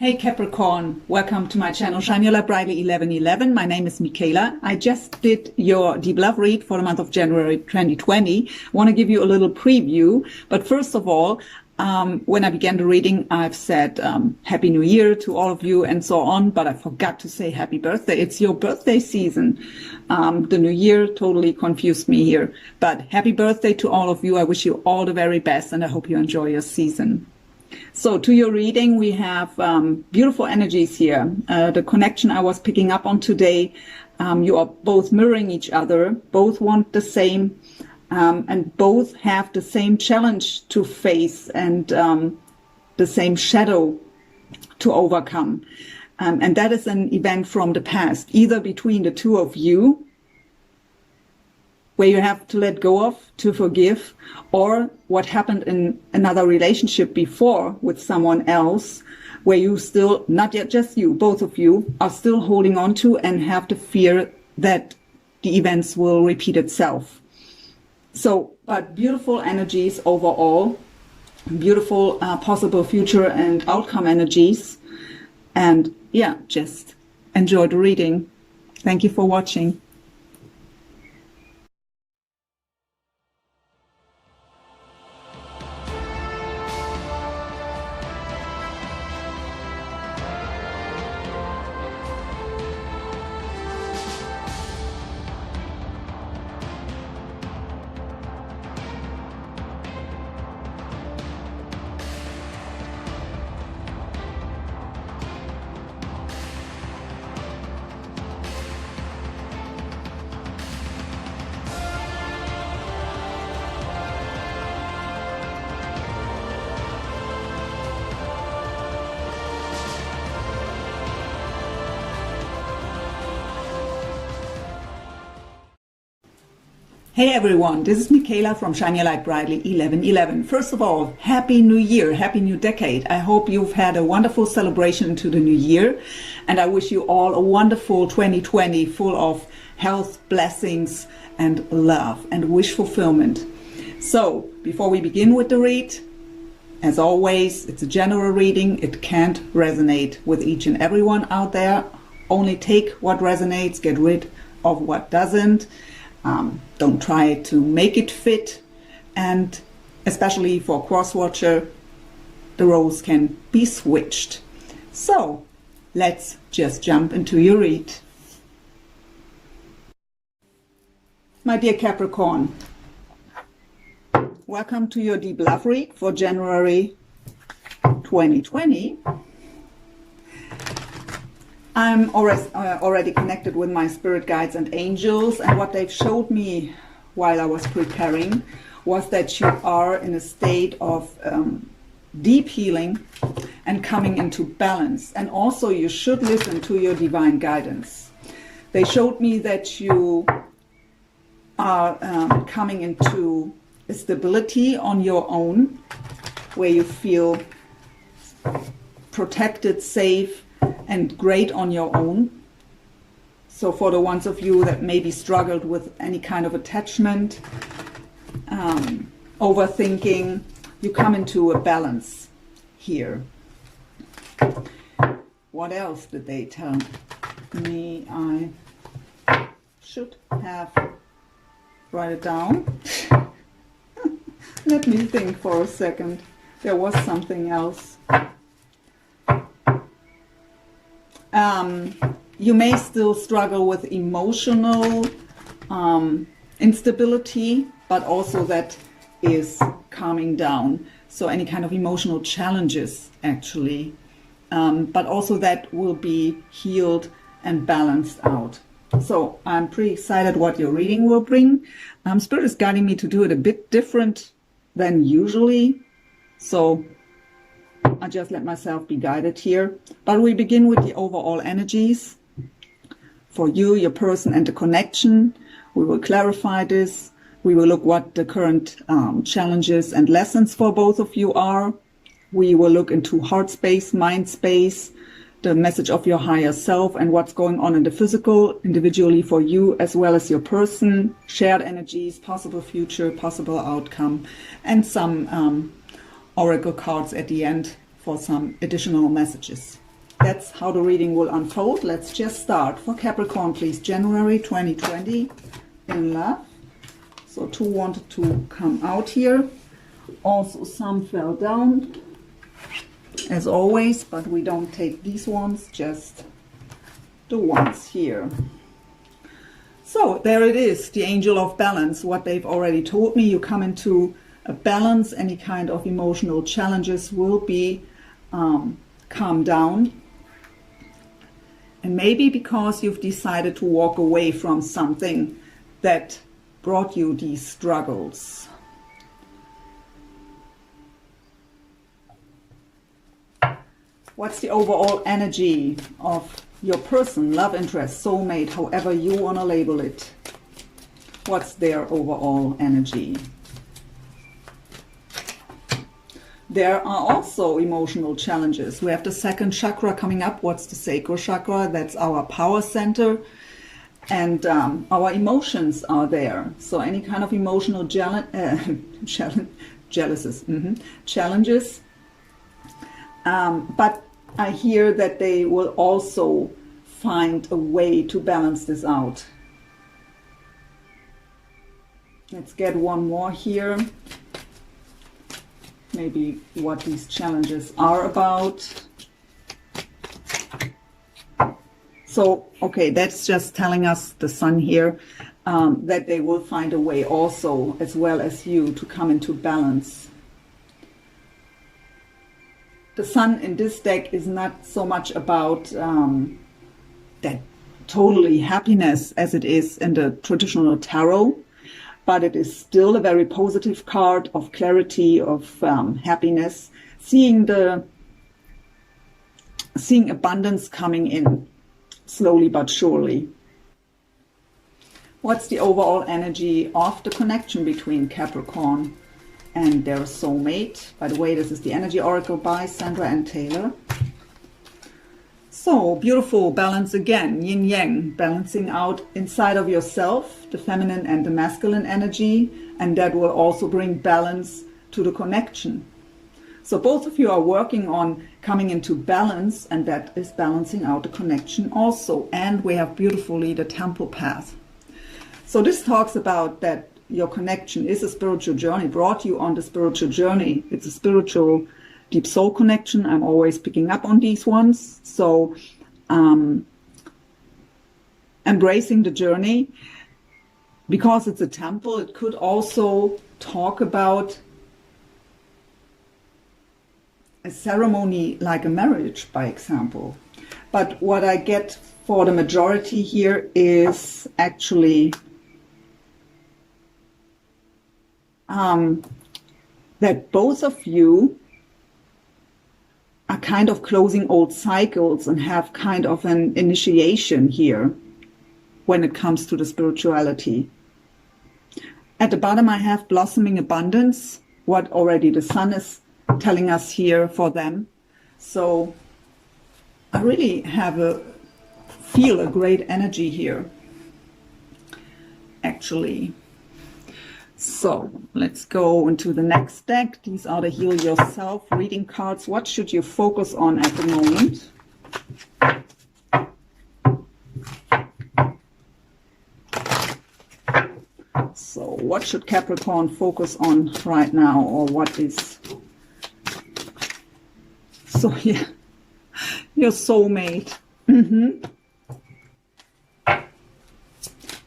Hey Capricorn, welcome to my channel Shine Your Light Brightly 1111. My name is Michaela. I just did your deep love read for the month of January 2020. I want to give you a little preview, but first of all, when I began the reading, I've said Happy New Year to all of you and so on, but I forgot to say happy birthday. It's your birthday season. The new year totally confused me here, but happy birthday to all of you. I wish you all the very best and I hope you enjoy your season. So to your reading, we have beautiful energies here. The connection I was picking up on today, you are both mirroring each other, both want the same, and both have the same challenge to face and the same shadow to overcome. And that is an event from the past, either between the two of you, where you have to let go of, to forgive, or what happened in another relationship before with someone else, where you still, not yet just you, both of you, are still holding on to and have the fear that the events will repeat itself. So, but beautiful energies overall, beautiful possible future and outcome energies. And yeah, just enjoy the reading. Thank you for watching. Hey everyone, this is Michaela from Shine Your Light Brightly 1111. First of all, Happy New Year, Happy New Decade. I hope you've had a wonderful celebration to the new year, and I wish you all a wonderful 2020 full of health, blessings, and love and wish fulfillment. So, before we begin with the read, as always, it's a general reading. It can't resonate with each and everyone out there. Only take what resonates, get rid of what doesn't. Don't try to make it fit, and especially for cross-watcher, the roles can be switched. So let's just jump into your read. My dear Capricorn, welcome to your deep love read for January 2020. I'm already connected with my spirit guides and angels, and what they've showed me while I was preparing was that you are in a state of deep healing and coming into balance. And also you should listen to your divine guidance. They showed me that you are coming into a stability on your own, where you feel protected, safe, and great on your own. So for the ones of you that maybe struggled with any kind of attachment, overthinking, you come into a balance here. What else did they tell me? I should have write it down. Let me think for a second. There was something else. You may still struggle with emotional instability, but also that is calming down. So any kind of emotional challenges, actually. But also that will be healed and balanced out. So I'm pretty excited what your reading will bring. Spirit is guiding me to do it a bit different than usually. So I just let myself be guided here. But we begin with the overall energies for you, your person, and the connection. We will clarify this. We will look what the current challenges and lessons for both of you are. We will look into heart space, mind space, the message of your higher self, and what's going on in the physical, individually for you, as well as your person, shared energies, possible future, possible outcome, and some oracle cards at the end for some additional messages. that's how the reading will unfold. Let's just start. For Capricorn, please, January 2020 in love. So 2 wanted to come out here. Also some fell down, as always, but we don't take these ones, just the ones here. So there it is, the angel of balance, what they've already told me. You come into a balance, any kind of emotional challenges will be calmed down. And maybe because you've decided to walk away from something that brought you these struggles. What's the overall energy of your person, love interest, soulmate, however you want to label it? What's their overall energy? There are also emotional challenges. We have the second chakra coming up. What's the sacral chakra? That's our power center. And our emotions are there. So any kind of emotional challenges. But I hear that they will also find a way to balance this out. Let's get one more here. Maybe what these challenges are about. So, okay, that's just telling us, the sun here, that they will find a way also, as well as you, to come into balance. The sun in this deck is not so much about that totally happiness as it is in the traditional tarot, but it is still a very positive card of clarity, of happiness, seeing abundance coming in slowly but surely. What's the overall energy of the connection between Capricorn and their soulmate? By the way, this is the Energy Oracle by Sandra and Taylor. So beautiful balance again, yin yang, balancing out inside of yourself, the feminine and the masculine energy, and that will also bring balance to the connection. So both of you are working on coming into balance, and that is balancing out the connection also. And we have beautifully the temple path. So this talks about that your connection is a spiritual journey, brought you on the spiritual journey. It's a spiritual deep soul connection. I'm always picking up on these ones. So embracing the journey. Because it's a temple, it could also talk about a ceremony like a marriage, by example. But what I get for the majority here is actually that both of you are kind of closing old cycles and have kind of an initiation here when it comes to the spirituality. At the bottom I have blossoming abundance, what already the sun is telling us here for them. So I really feel a great energy here, actually. So let's go into the next deck. These are the Heal Yourself reading cards. What should you focus on at the moment? So what should Capricorn focus on right now, or what is... So yeah, your soulmate.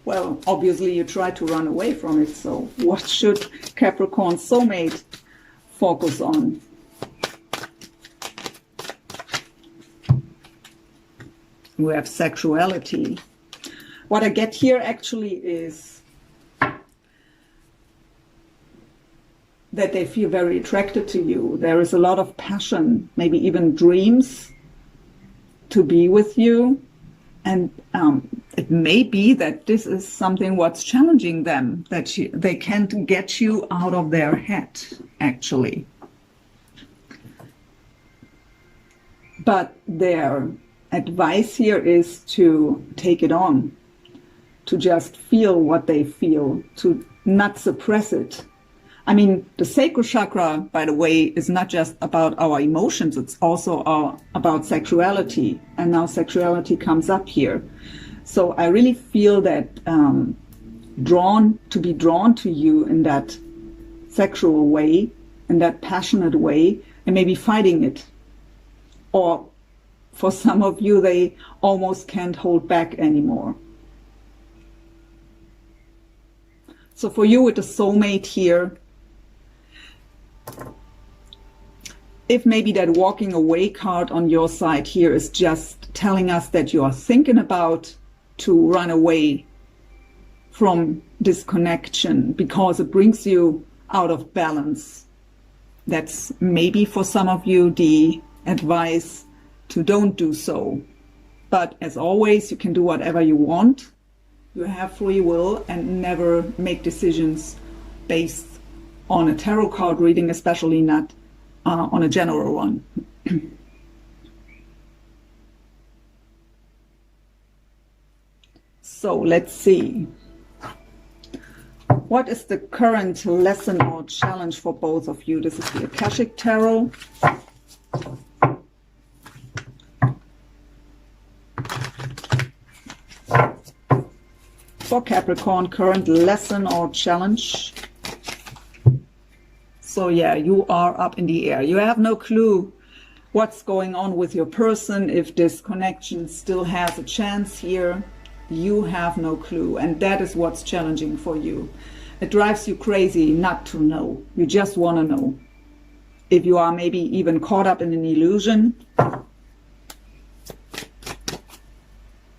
Well, obviously you try to run away from it. So what should Capricorn soulmate focus on? We have sexuality. What I get here actually is that they feel very attracted to you. There is a lot of passion, maybe even dreams to be with you. And it may be that this is something what's challenging them, that they can't get you out of their head, actually. But their advice here is to take it on, to just feel what they feel, to not suppress it, I mean, the sacral chakra, by the way, is not just about our emotions, it's also about sexuality. And now sexuality comes up here. So I really feel that drawn to you in that sexual way, in that passionate way, and maybe fighting it. Or for some of you, they almost can't hold back anymore. So for you with the soulmate here, if maybe that walking away card on your side here is just telling us that you are thinking about to run away from this connection because it brings you out of balance, that's maybe for some of you the advice to don't do so. But as always, you can do whatever you want. You have free will, and never make decisions based on a tarot card reading, especially not on a general one. So let's see. What is the current lesson or challenge for both of you? This is the Akashic Tarot. For Capricorn, current lesson or challenge. So yeah, you are up in the air. You have no clue what's going on with your person, if this connection still has a chance here. You have no clue, and that is what's challenging for you. It drives you crazy not to know. You just want to know. If you are maybe even caught up in an illusion,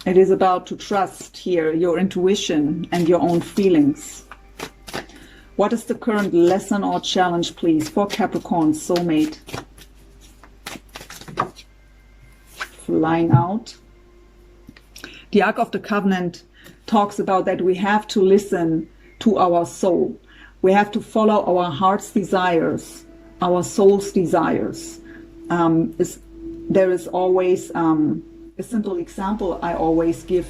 it is about to trust here your intuition and your own feelings. What is the current lesson or challenge, please, for Capricorn soulmate? Flying out. The Ark of the Covenant talks about that we have to listen to our soul. We have to follow our heart's desires, our soul's desires. There is always a simple example I always give.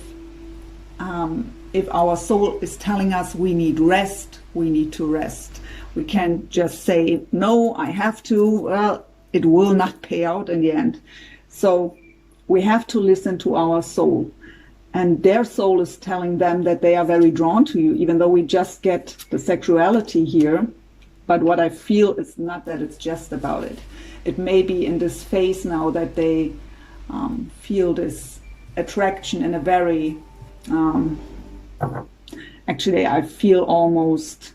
If our soul is telling us we need rest, we need to rest. We can't just say, no, I have to. Well, it will not pay out in the end. So we have to listen to our soul. And their soul is telling them that they are very drawn to you, even though we just get the sexuality here. But what I feel is not that it's just about it. It may be in this phase now that they feel this attraction in a very, actually I feel almost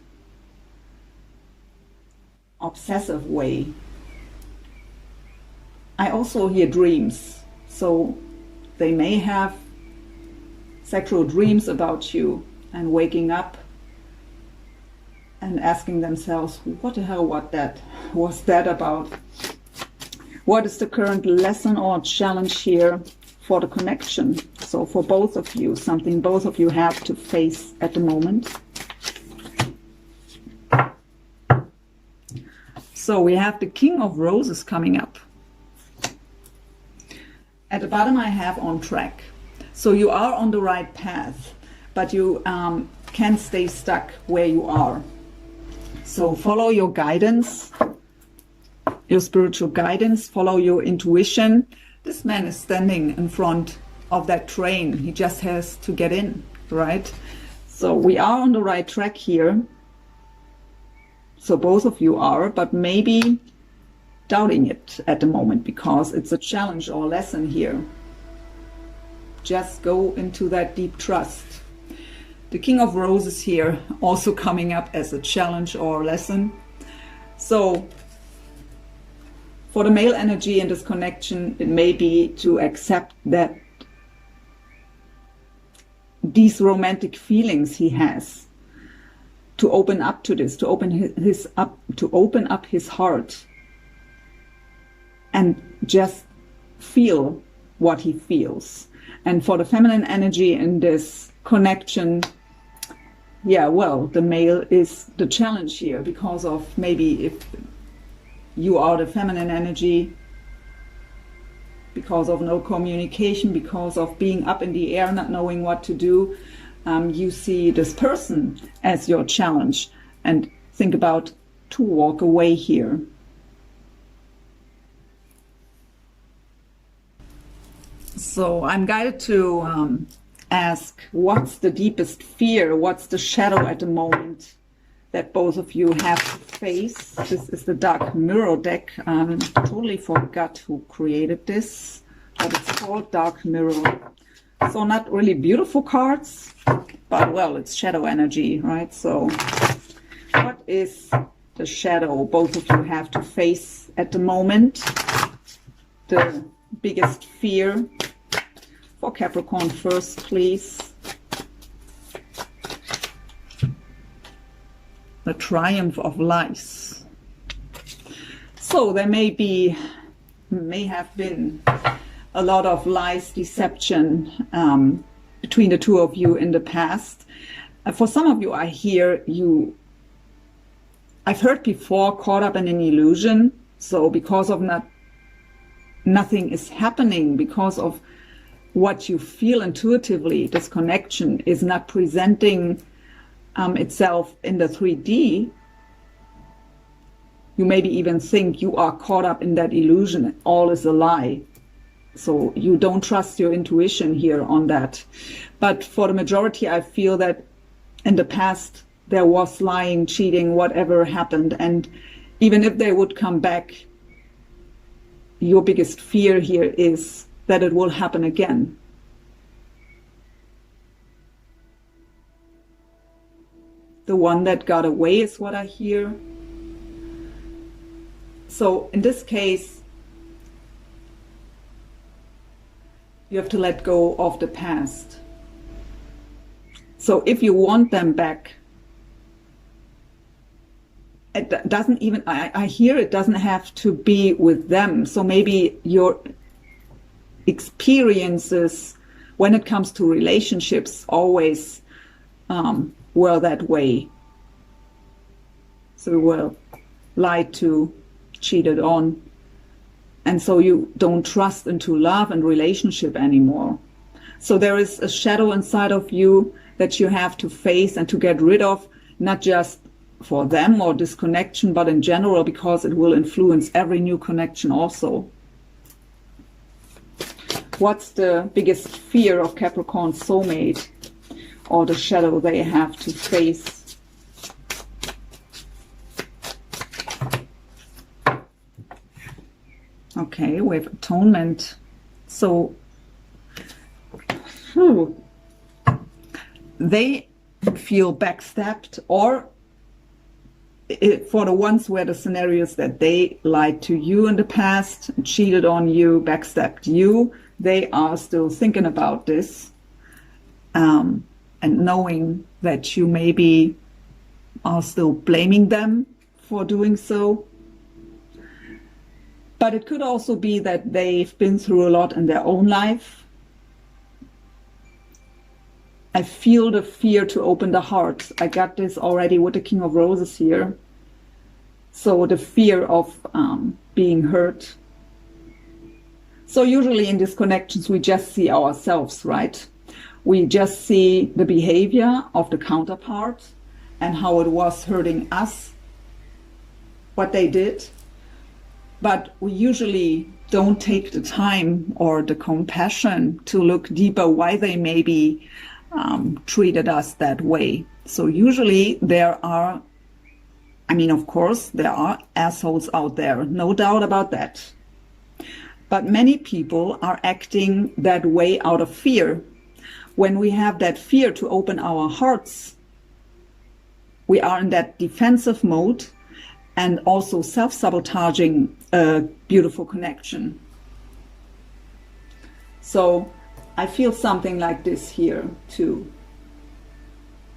obsessive way. I also hear dreams. So they may have sexual dreams about you and waking up and asking themselves, what the hell was that about? What is the current lesson or challenge here for the connection? So for both of you, something both of you have to face at the moment. So we have the King of Roses coming up. At the bottom I have on track. So you are on the right path, but you can't stay stuck where you are. So follow your guidance, your spiritual guidance, follow your intuition. This man is standing in front of that train. He just has to get in, right? So we are on the right track here. So both of you are, but maybe doubting it at the moment because it's a challenge or lesson here. Just go into that deep trust. The King of Roses here also coming up as a challenge or lesson. So for the male energy in this connection, it may be to accept that these romantic feelings he has, to open up to this, to open up his heart and just feel what he feels. And for the feminine energy in this connection, yeah, well, the male is the challenge here because of maybe if you are the feminine energy, because of no communication, because of being up in the air, not knowing what to do, you see this person as your challenge. And think about to walk away here. So I'm guided to ask, what's the deepest fear? What's the shadow at the moment that both of you have to face? This is the Dark Mirror deck. Totally forgot who created this, but it's called Dark Mirror. So not really beautiful cards, but well, it's shadow energy, right? So what is the shadow both of you have to face at the moment? The biggest fear for Capricorn first, please. The triumph of lies. So there may have been a lot of lies, deception between the two of you in the past. For some of you, I hear you, I've heard before, caught up in an illusion. So because of nothing is happening, because of what you feel intuitively, this connection is not presenting itself in the 3D, you maybe even think you are caught up in that illusion. All is a lie. So you don't trust your intuition here on that. But for the majority, I feel that in the past there was lying, cheating, whatever happened. And even if they would come back, your biggest fear here is that it will happen again. The one that got away is what I hear. So in this case, you have to let go of the past. So if you want them back, it doesn't even, I hear it doesn't have to be with them. So maybe your experiences when it comes to relationships always were that way. So you were lied to, cheated on, and so you don't trust into love and relationship anymore. So there is a shadow inside of you that you have to face and to get rid of, not just for them or this connection, but in general, because it will influence every new connection also. What's the biggest fear of Capricorn soulmate, or the shadow they have to face? Okay, we have atonement. So they feel backstabbed, or for the ones where the scenarios that they lied to you in the past, cheated on you, backstabbed you, they are still thinking about this, and knowing that you maybe are still blaming them for doing so. But it could also be that they've been through a lot in their own life. I feel the fear to open the heart. I got this already with the King of Roses here. So the fear of being hurt. So usually in these connections, we just see ourselves, right? We just see the behavior of the counterpart and how it was hurting us, what they did. But we usually don't take the time or the compassion to look deeper why they maybe treated us that way. So usually there are, I mean, of course, there are assholes out there, no doubt about that. But many people are acting that way out of fear. When we have that fear to open our hearts, we are in that defensive mode and also self-sabotaging a beautiful connection. So I feel something like this here too.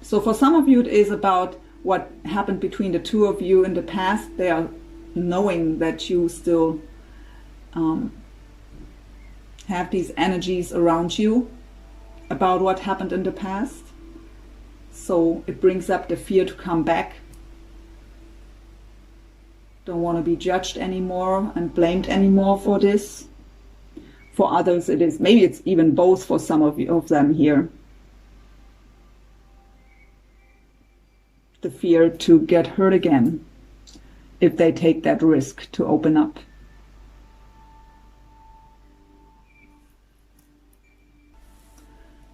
So for some of you, it is about what happened between the two of you in the past. They are knowing that you still have these energies around you about what happened in the past. So it brings up the fear to come back. Don't want to be judged anymore and blamed anymore for this. For others, it is, maybe it's even both for some of them here. The fear to get hurt again. if they take that risk to open up.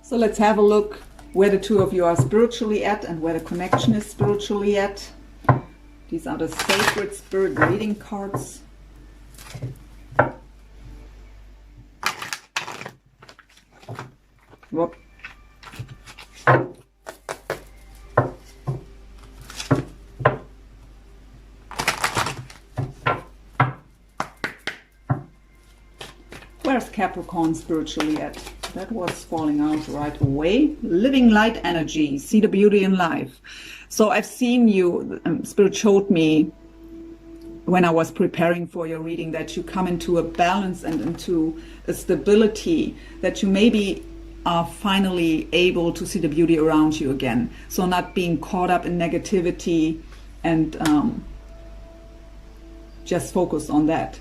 So let's have a look where the two of you are spiritually at and where the connection is spiritually at. These are the sacred spirit reading cards. Whoop. Where's Capricorn spiritually at? That was falling out right away. Living light energy. See the beauty in life. So I've seen you, Spirit showed me when I was preparing for your reading that you come into a balance and into a stability, that you maybe are finally able to see the beauty around you again. So not being caught up in negativity and just focus on that.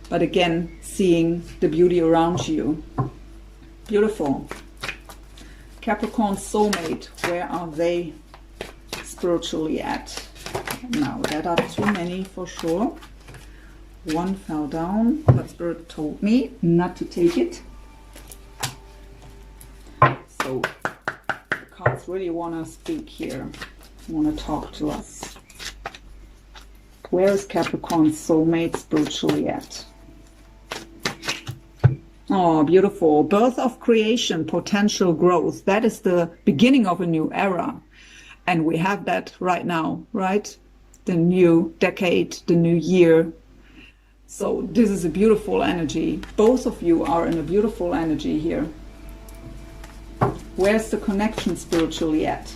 But again, seeing the beauty around you. Beautiful. Capricorn soulmate, where are they spiritually at? Now, that are too many for sure. One fell down, but Spirit told me not to take it. So, the cards really want to speak here, want to talk to us. Where is Capricorn soulmate spiritually at? Oh, beautiful. Birth of creation, potential growth. That is the beginning of a new era. And we have that right now, right? The new decade, the new year. So this is a beautiful energy. Both of you are in a beautiful energy here. Where's the connection spiritually at?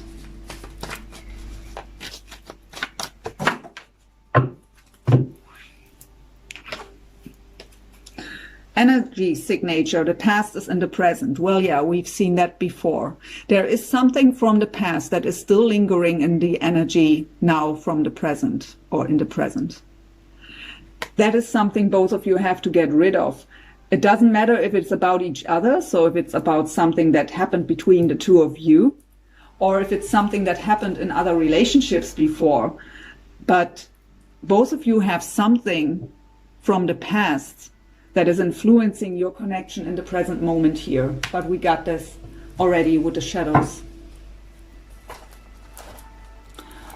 Energy signature, the past is in the present. Well, yeah, we've seen that before. There is something from the past that is still lingering in the energy now from the present or in the present. That is something both of you have to get rid of. It doesn't matter if it's about each other, so if it's about something that happened between the two of you, or if it's something that happened in other relationships before. But both of you have something from the past that is influencing your connection in the present moment here. But we got this already with the shadows.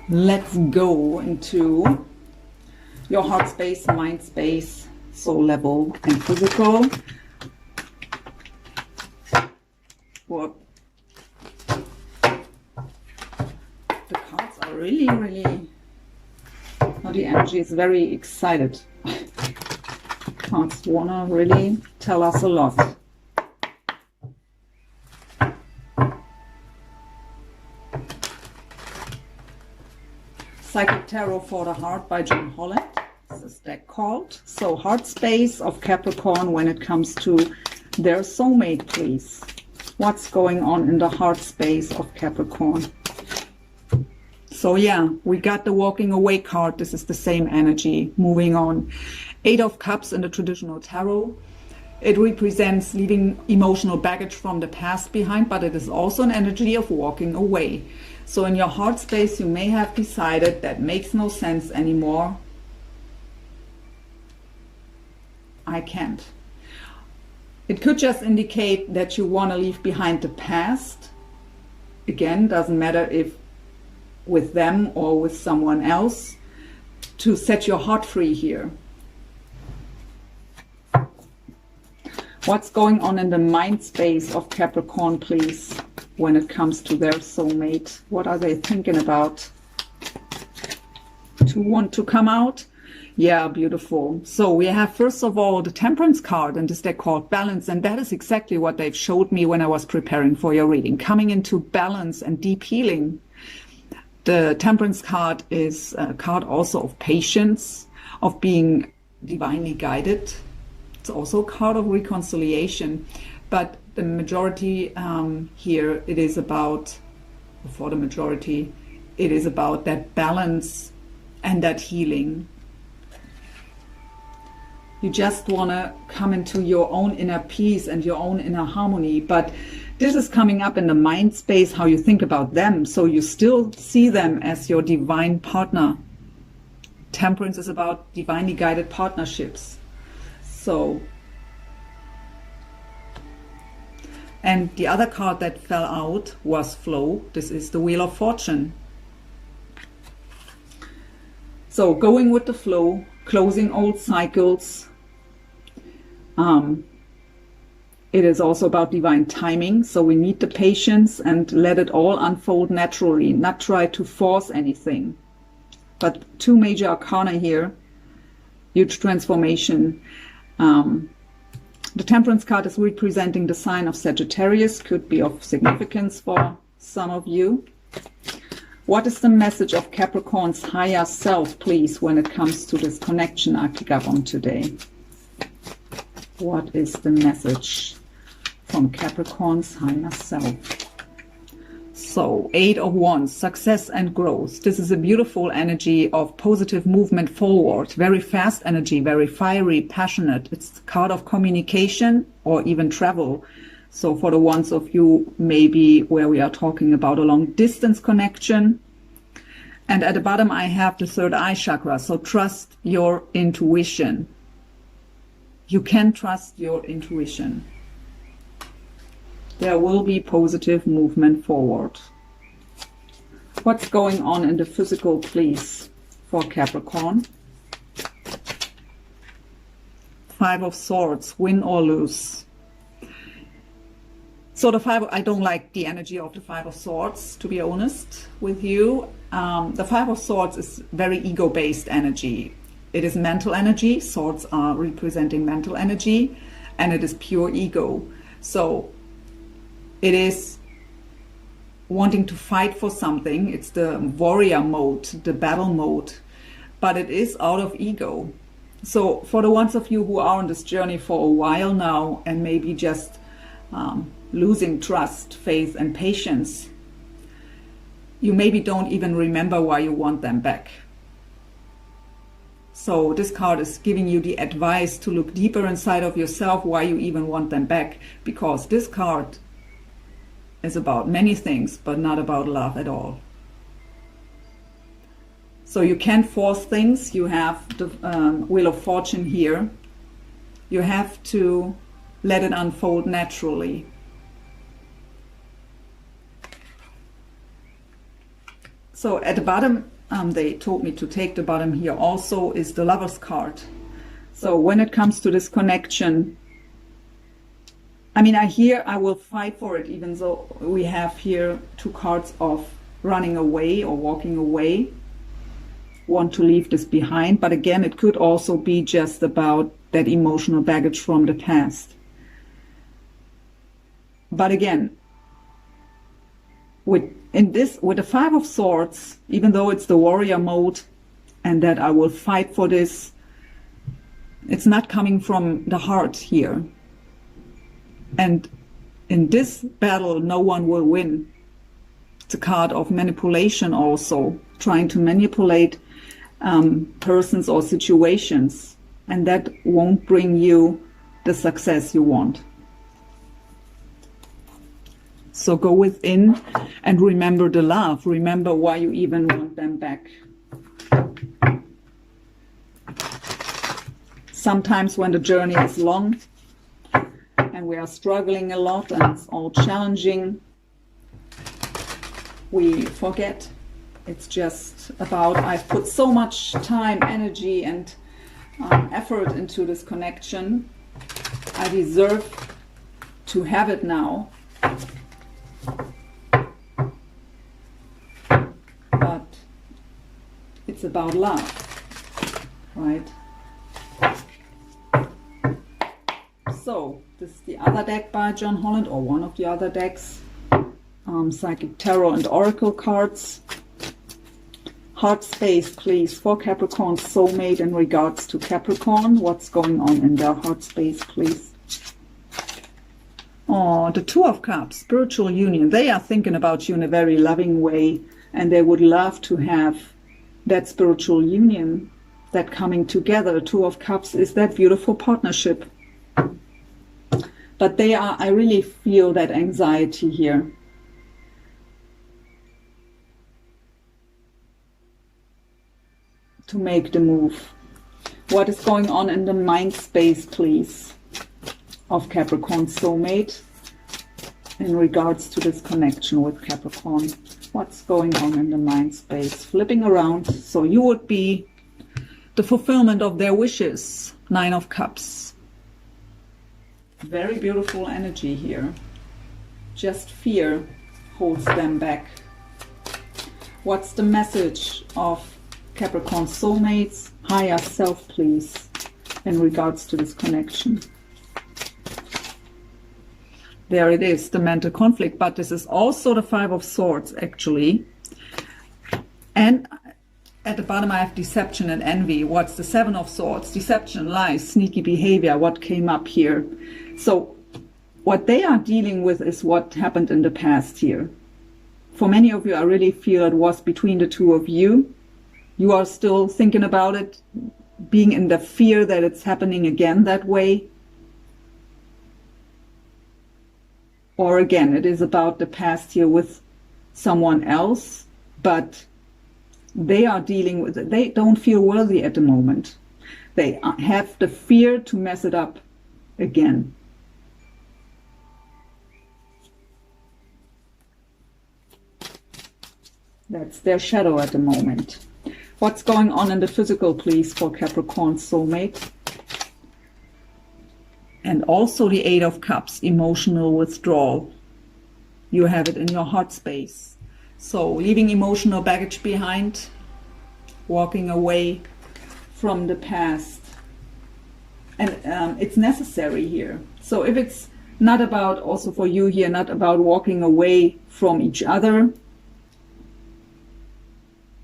Let's go into your heart space, mind space, soul level, and physical. Whoop. The cards are really, oh, the energy is very excited. Cards wanna really tell us a lot. Psychic Tarot for the Heart by John Holland. This is deck called. So heart space of Capricorn when it comes to their soulmate, please. What's going on in the heart space of Capricorn? So yeah, we got the walking away card. This is the same energy. Moving on. 8 of Cups in the traditional tarot. It represents leaving emotional baggage from the past behind, but it is also an energy of walking away. So in your heart space, you may have decided that makes no sense anymore. I can't. It could just indicate that you want to leave behind the past. Again, doesn't matter if with them or with someone else, to set your heart free here. What's going on in the mind space of Capricorn, please, when it comes to their soulmate? What are they thinking about? To want to come out? Yeah, beautiful. So we have, first of all, the Temperance card, and this deck called Balance, and that is exactly what they've showed me when I was preparing for your reading. Coming into balance and deep healing. The Temperance card is a card also of patience, of being divinely guided. It's also a card of reconciliation, but the majority here, it is about, for the majority, it is about that balance and that healing. You just want to come into your own inner peace and your own inner harmony, but this is coming up in the mind space, how you think about them, so you still see them as your divine partner. Temperance is about divinely guided partnerships. So, and the other card that fell out was Flow. This is the Wheel of Fortune. So going with the flow, closing old cycles. It is also about divine timing. So we need the patience and let it all unfold naturally, not try to force anything. But two major arcana here, huge transformation. The Temperance card is representing the sign of Sagittarius, could be of significance for some of you. What is the message of Capricorn's higher self, please, when it comes to this connection I pick up on today? What is the message from Capricorn's higher self? So, 8 of Wands, success and growth. This is a beautiful energy of positive movement forward. Very fast energy, very fiery, passionate. It's the card of communication or even travel. So for the ones of you maybe where we are talking about a long distance connection. And at the bottom I have the third eye chakra. So trust your intuition. You can trust your intuition. There will be positive movement forward. What's going on in the physical, please, for Capricorn? 5 of Swords, win or lose. So the I don't like the energy of the 5 of Swords, to be honest with you. The 5 of Swords is very ego-based energy. It is mental energy. Swords are representing mental energy, and it is pure ego. So it is wanting to fight for something. It's the warrior mode, the battle mode, but it is out of ego. So for the ones of you who are on this journey for a while now and maybe just losing trust, faith, and patience, you maybe don't even remember why you want them back. So this card is giving you the advice to look deeper inside of yourself why you even want them back, because this card is about many things, but not about love at all. So you can't force things. You have the Wheel of Fortune here. You have to let it unfold naturally. So at the bottom, they told me to take the bottom here also, is the Lover's card. So when it comes to this connection, I mean, I will fight for it, even though we have here 2 cards of running away or walking away, want to leave this behind. But again, it could also be just about that emotional baggage from the past. But again, with the 5 of Swords, even though it's the warrior mode and that I will fight for this, it's not coming from the heart here. And in this battle, no one will win. It's a card of manipulation also, trying to manipulate persons or situations, and that won't bring you the success you want. So go within and remember the love. Remember why you even want them back. Sometimes when the journey is long and we are struggling a lot and it's all challenging, we forget. It's just about, I've put so much time, energy, and effort into this connection. I deserve to have it now. But it's about love, right? So this is the other deck by John Holland, or one of the other decks. Psychic Tarot and Oracle cards. Heart space, please, for Capricorn's soulmate in regards to Capricorn. What's going on in their heart space, please? Oh, the 2 of Cups, spiritual union. They are thinking about you in a very loving way, and they would love to have that spiritual union, that coming together. 2 of Cups is that beautiful partnership. But I really feel that anxiety here. to make the move. What is going on in the mind space, please, of Capricorn soulmate in regards to this connection with Capricorn? What's going on in the mind space? Flipping around, so you would be the fulfillment of their wishes. 9 of Cups. Very beautiful energy here. Just fear holds them back. What's the message of Capricorn soulmates, higher self, please, in regards to this connection? There it is, the mental conflict, but this is also the 5 of Swords, actually. And at the bottom I have deception and envy. What's the 7 of Swords? Deception, lies, sneaky behavior, what came up here. So what they are dealing with is what happened in the past here. For many of you, I really feel it was between the two of you. You are still thinking about it, being in the fear that it's happening again that way. Or again, it is about the past here with someone else, but they are dealing with it. They don't feel worthy at the moment. They have the fear to mess it up again. That's their shadow at the moment. What's going on in the physical, please, for Capricorn soulmate? And also the 8 of Cups, emotional withdrawal. You have it in your heart space. So leaving emotional baggage behind, walking away from the past. And it's necessary here. So if it's not about, also for you here, not about walking away from each other,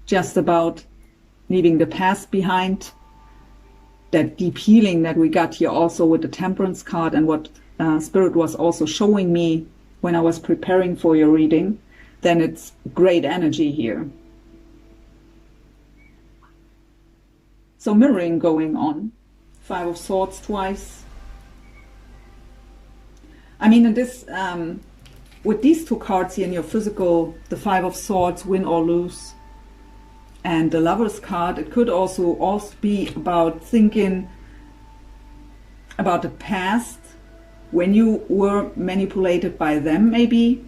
just about leaving the past behind, that deep healing that we got here also with the Temperance card, and what Spirit was also showing me when I was preparing for your reading, then it's great energy here. So mirroring going on. 5 of Swords twice. I mean, in this, with these 2 cards here in your physical, the 5 of Swords, win or lose, and the Lover's card, it could also be about thinking about the past, when you were manipulated by them, maybe.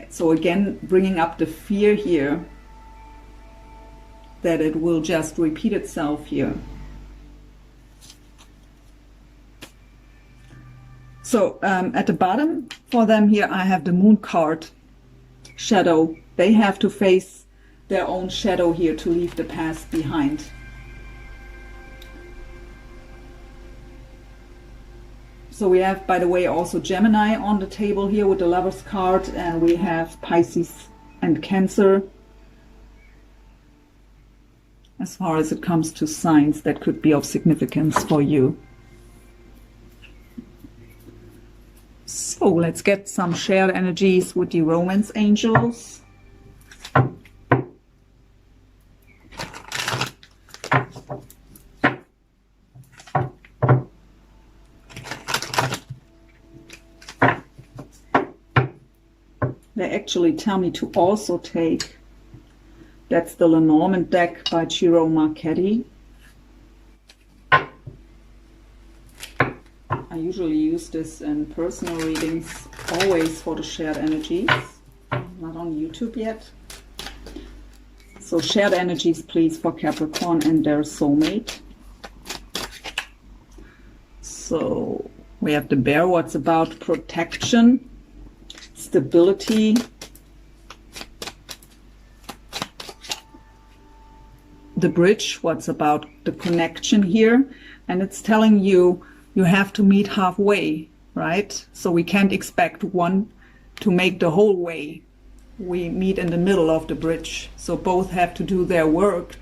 So again, bringing up the fear here that it will just repeat itself here. So at the bottom for them here, I have the Moon card, shadow. They have to face their own shadow here to leave the past behind. So we have, by the way, also Gemini on the table here with the Lover's card, and we have Pisces and Cancer. As far as it comes to signs that could be of significance for you. So let's get some shared energies with the Romance Angels. They actually tell me to also take, that's the Lenormand deck by Ciro Marchetti. I usually use this in personal readings, always for the shared energies. Not on YouTube yet. So shared energies, please, for Capricorn and their soulmate. So we have the Bear, what's about protection, stability, the Bridge, what's about the connection here, and it's telling you you have to meet halfway, right? So we can't expect one to make the whole way. We meet in the middle of the bridge, so both have to do their work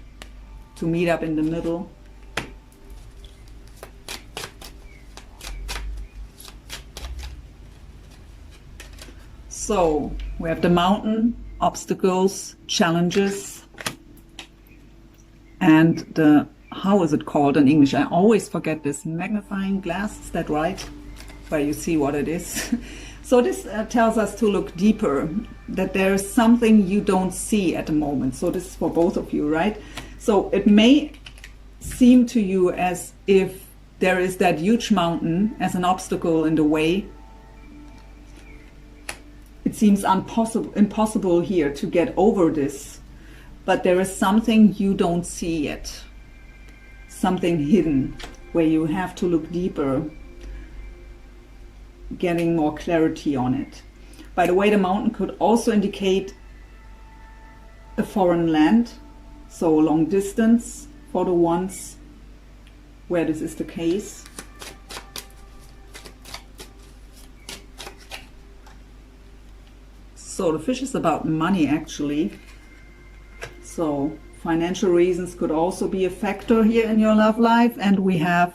to meet up in the middle. So we have the Mountain, obstacles, challenges, and the, how is it called in English? I always forget this. Magnifying glass, is that right? Where you see what it is. So this tells us to look deeper, that there is something you don't see at the moment. So this is for both of you, right? So it may seem to you as if there is that huge mountain as an obstacle in the way. It seems impossible here to get over this, but there is something you don't see yet, something hidden where you have to look deeper, getting more clarity on it. By the way, the mountain could also indicate a foreign land, so long distance for the ones where this is the case. So the fish is about money, actually. So financial reasons could also be a factor here in your love life. And we have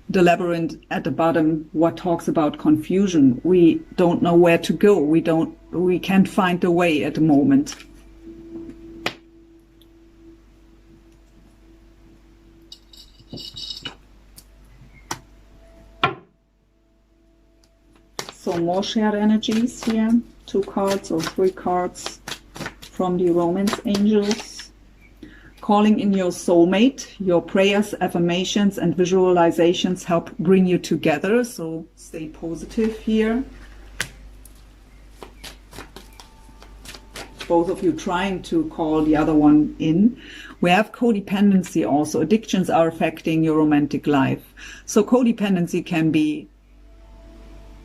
the labyrinth at the bottom, what talks about confusion. We don't know where to go. We can't find the way at the moment. So more shared energies here, 2 cards or 3 cards from the romance angels. Calling in your soulmate. Your prayers, affirmations and visualizations help bring you together, so stay positive here. Both of you trying to call the other one in. We have codependency also. Addictions are affecting your romantic life. So codependency can be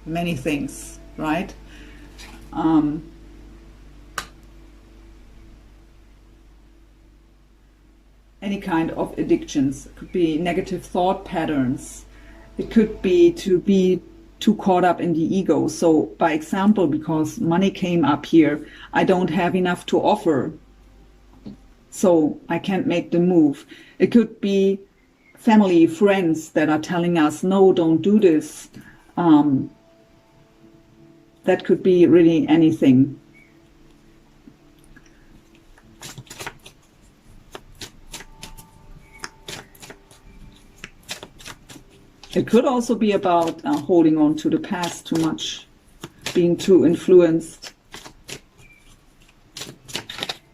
many things, right? Any kind of addictions. It could be negative thought patterns. It could be to be too caught up in the ego. So by example, because money came up here, I don't have enough to offer, so I can't make the move. It could be family, friends that are telling us, no, don't do this. That could be really anything. It could also be about holding on to the past too much, being too influenced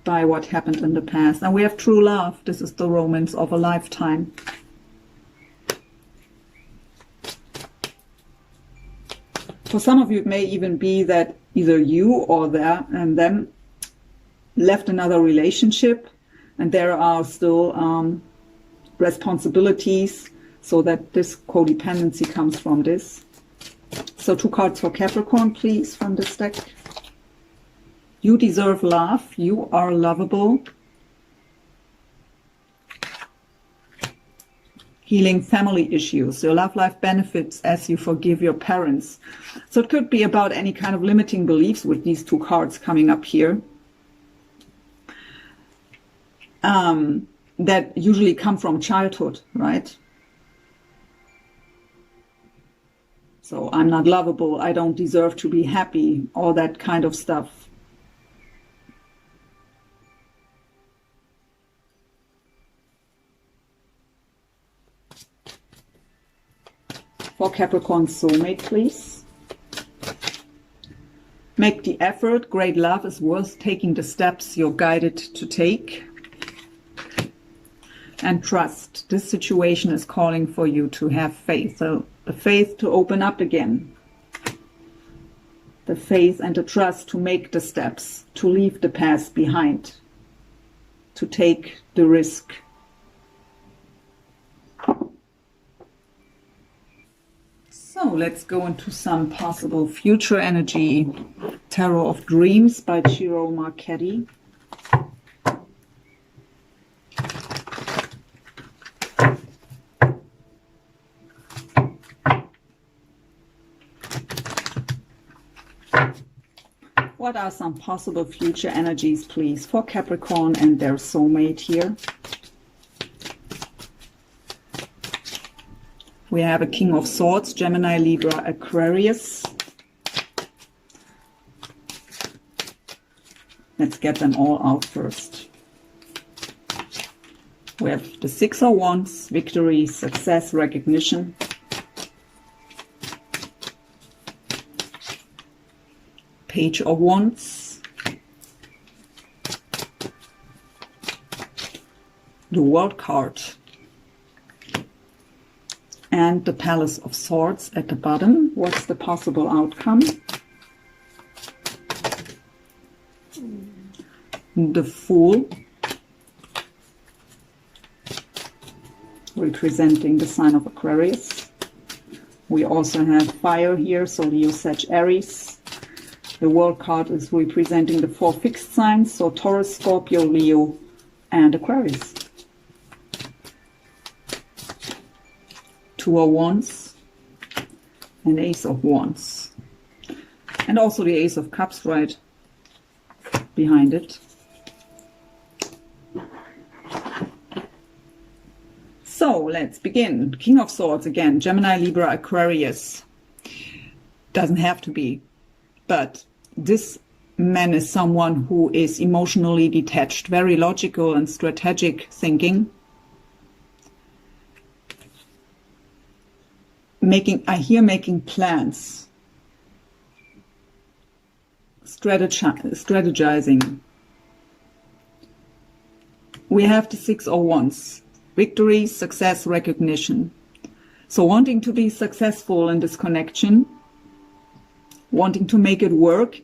by what happened in the past. And we have true love. This is the romance of a lifetime. For some of you, it may even be that either you or them left another relationship, and there are still responsibilities, so that this codependency comes from this. So 2 cards for Capricorn, please, from this deck. You deserve love. You are lovable. Healing family issues. Your love life benefits as you forgive your parents. So it could be about any kind of limiting beliefs with these 2 cards coming up here. That usually come from childhood, right? So I'm not lovable, I don't deserve to be happy, all that kind of stuff. For Capricorn soulmate, please. Make the effort. Great love is worth taking the steps you're guided to take. And trust. This situation is calling for you to have faith. So the faith to open up again. The faith and the trust to make the steps, to leave the past behind, to take the risk. So let's go into some possible future energy. Tarot of Dreams by Ciro Marchetti. What are some possible future energies, please, for Capricorn and their soulmate here? We have a King of Swords, Gemini, Libra, Aquarius. Let's get them all out first. We have the Six of Wands, victory, success, recognition. Page of Wands, the World card, and the Palace of Swords at the bottom. What's the possible outcome? The Fool, representing the sign of Aquarius. We also have fire here, so Leo, Sag, Aries. The World card is representing the 4 fixed signs, so Taurus, Scorpio, Leo, and Aquarius. 2 of Wands and Ace of Wands. And also the Ace of Cups right behind it. So let's begin. King of Swords again, Gemini, Libra, Aquarius. Doesn't have to be, but this man is someone who is emotionally detached, very logical and strategic thinking. I hear making plans, strategizing. We have the 6 of Wands. Victory, success, recognition. So wanting to be successful in this connection, wanting to make it work,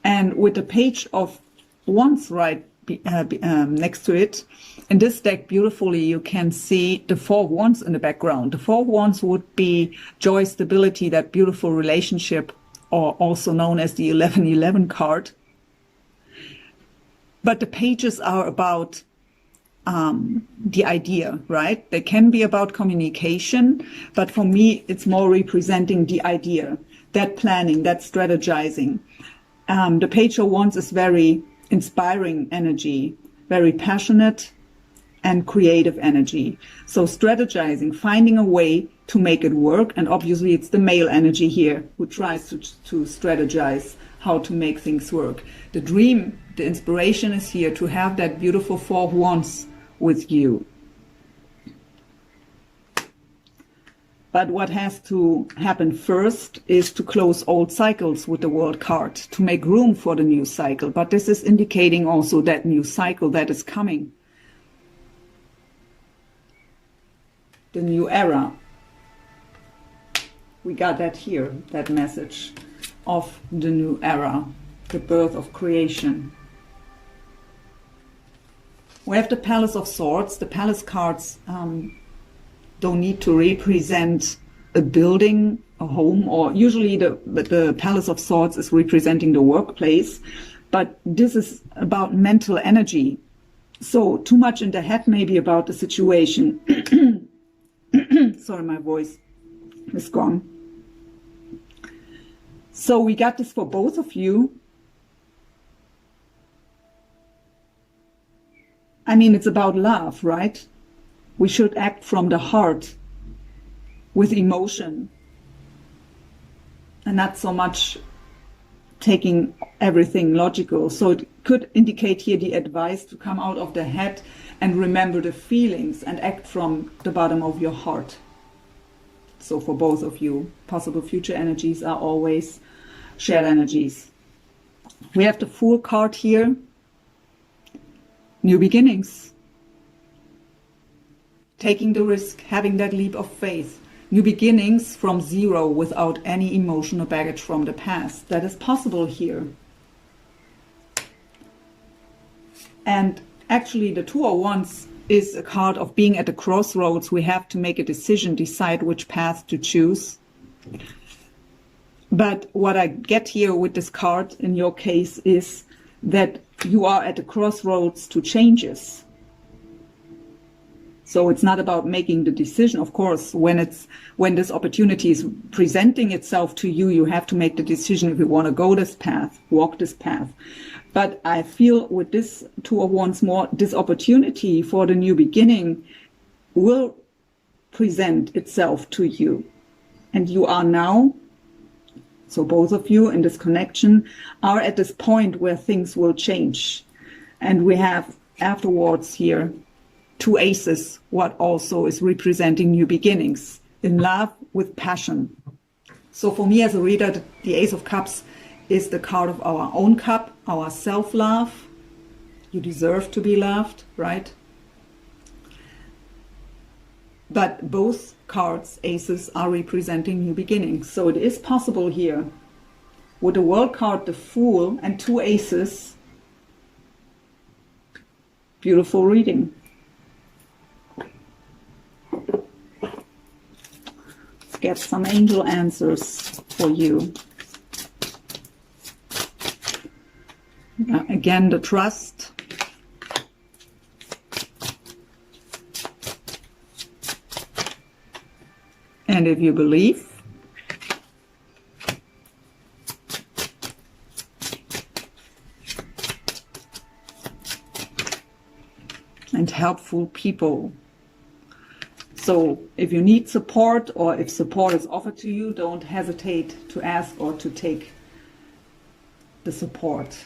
and with the Page of Wands right next to it, in this deck beautifully you can see the 4 of Wands in the background. The 4 of Wands would be joy, stability, that beautiful relationship, or also known as the 1111 card. But the pages are about the idea, right? They can be about communication, but for me, it's more representing the idea, that planning, that strategizing. The Page of Wands is very inspiring energy, very passionate and creative energy. So strategizing, finding a way to make it work. And obviously it's the male energy here who tries to strategize how to make things work. The dream, the inspiration is here to have that beautiful 4 of Wands with you. But what has to happen first is to close old cycles with the World card, to make room for the new cycle. But this is indicating also that new cycle that is coming. The new era. We got that here, that message of the new era, the birth of creation. We have the Palace of Swords. The Palace cards don't need to represent a building, a home, or usually the Palace of Swords is representing the workplace, but this is about mental energy. So too much in the head maybe about the situation. Sorry, my voice is gone. So we got this for both of you. I mean, it's about love, right? We should act from the heart with emotion and not so much taking everything logical. So it could indicate here the advice to come out of the head and remember the feelings and act from the bottom of your heart. So for both of you, possible future energies are always shared energies. We have the Fool card here. New beginnings. Taking the risk, having that leap of faith. New beginnings from zero without any emotional baggage from the past. That is possible here. And actually the 2 of Wands is a card of being at the crossroads. We have to make a decision, decide which path to choose. But what I get here with this card in your case is that you are at the crossroads to changes. So it's not about making the decision. Of course, when this opportunity is presenting itself to you, you have to make the decision if you want to go this path, walk this path. But I feel with this 2 of Wands more, this opportunity for the new beginning will present itself to you. And you are now, so both of you in this connection are at this point where things will change. And we have afterwards here 2 aces, what also is representing new beginnings, in love with passion. So for me as a reader, the Ace of Cups is the card of our own cup, our self-love. You deserve to be loved, right? But both cards, aces, are representing new beginnings. So it is possible here. With the World card, the Fool, and 2 aces. Beautiful reading. Let's get some angel answers for you. Again, the trust. And if you believe, and helpful people. So if you need support, or if support is offered to you, don't hesitate to ask or to take the support.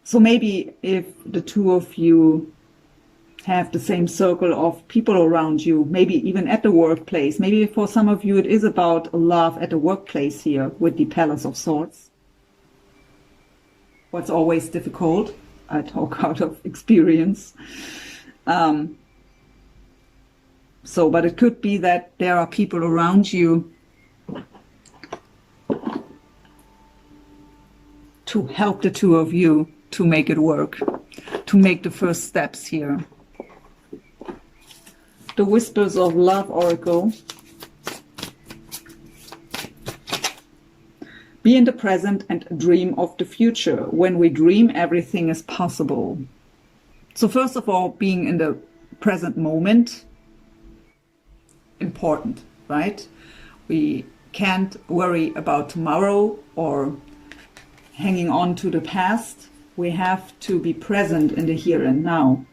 So maybe if the two of you have the same circle of people around you, maybe even at the workplace, maybe for some of you it is about love at the workplace here with the Palace of Swords. What's always difficult, I talk out of experience. But it could be that there are people around you to help the two of you to make it work, to make the first steps here. The Whispers of Love Oracle. Be in the present and dream of the future. When we dream, everything is possible. So first of all, being in the present moment, important, right? We can't worry about tomorrow or hanging on to the past. We have to be present in the here and now.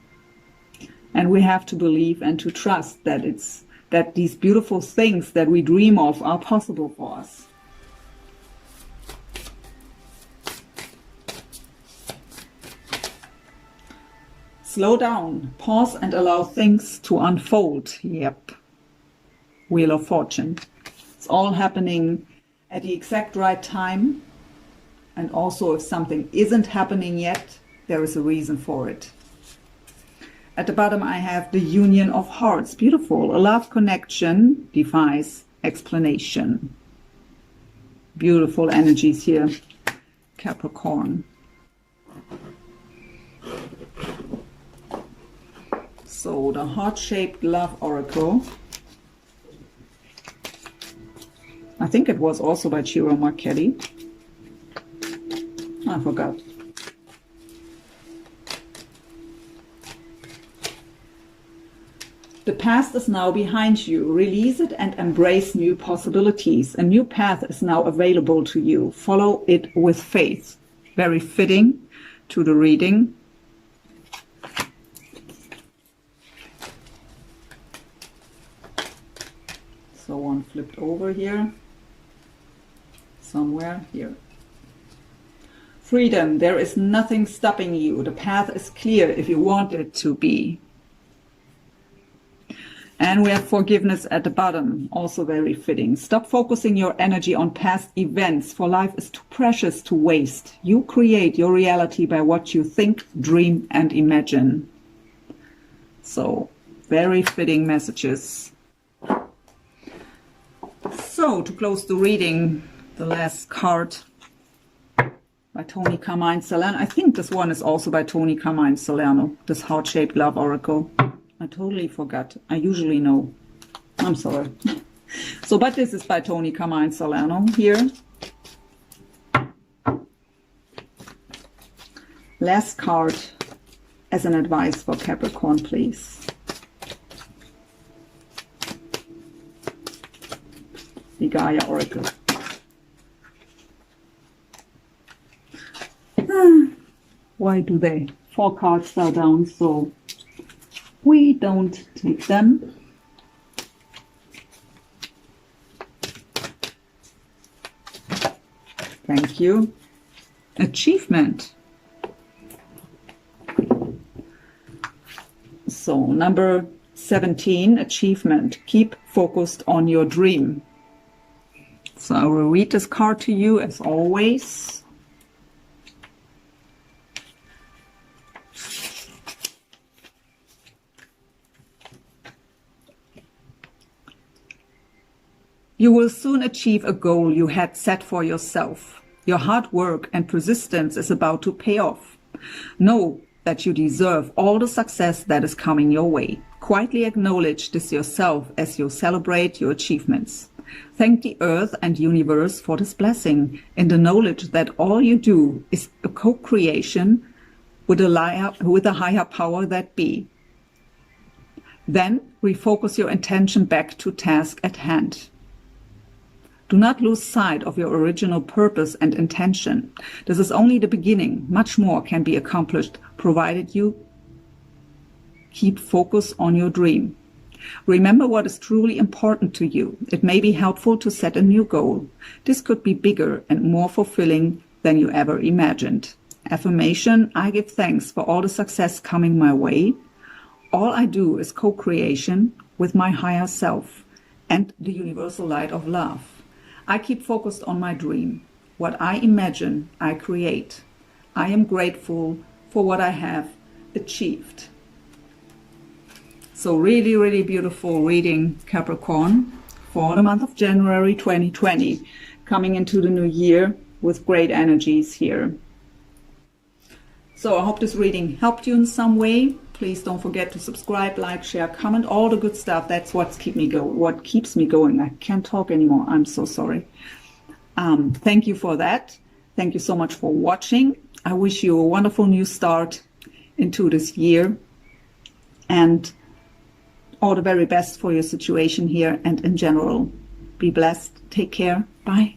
And we have to believe and to trust that these beautiful things that we dream of are possible for us. Slow down, pause and allow things to unfold. Yep. Wheel of Fortune. It's all happening at the exact right time. And also if something isn't happening yet, there is a reason for it. At the bottom I have the Union of Hearts. Beautiful. A love connection defies explanation. Beautiful energies here. Capricorn. So the heart-shaped love oracle. I think it was also by Ciro Marchetti. I forgot. The past is now behind you. Release it and embrace new possibilities. A new path is now available to you. Follow it with faith. Very fitting to the reading. So one flipped over here. Somewhere here. Freedom. There is nothing stopping you. The path is clear if you want it to be. And we have forgiveness at the bottom, also very fitting. Stop focusing your energy on past events, for life is too precious to waste. You create your reality by what you think, dream, and imagine. So, very fitting messages. So, to close the reading, the last card by Tony Carmine Salerno. I think this one is also by Tony Carmine Salerno, this heart-shaped love oracle. I totally forgot. I usually know. I'm sorry. So, but this is by Tony Carmine Salerno here. Last card as an advice for Capricorn, please. The Gaia Oracle. Why do they? 4 cards fell down, so we don't take them. Thank you. Achievement. So number 17, achievement. Keep focused on your dream. So I will read this card to you as always. You will soon achieve a goal you had set for yourself. Your hard work and persistence is about to pay off. Know that you deserve all the success that is coming your way. Quietly acknowledge this yourself as you celebrate your achievements. Thank the earth and universe for this blessing in the knowledge that all you do is a co-creation with a higher power that be. Then refocus your intention back to task at hand. Do not lose sight of your original purpose and intention. This is only the beginning. Much more can be accomplished, provided you keep focus on your dream. Remember what is truly important to you. It may be helpful to set a new goal. This could be bigger and more fulfilling than you ever imagined. Affirmation: I give thanks for all the success coming my way. All I do is co-creation with my higher self and the universal light of love. I keep focused on my dream. What I imagine, I create. I am grateful for what I have achieved. So really, really beautiful reading, Capricorn, for the month of January 2020, coming into the new year with great energies here. So I hope this reading helped you in some way. Please don't forget to subscribe, like, share, comment, all the good stuff. That's what keeps me going. I can't talk anymore. I'm so sorry. Thank you for that. Thank you so much for watching. I wish you a wonderful new start into this year and all the very best for your situation here and in general. Be blessed. Take care. Bye.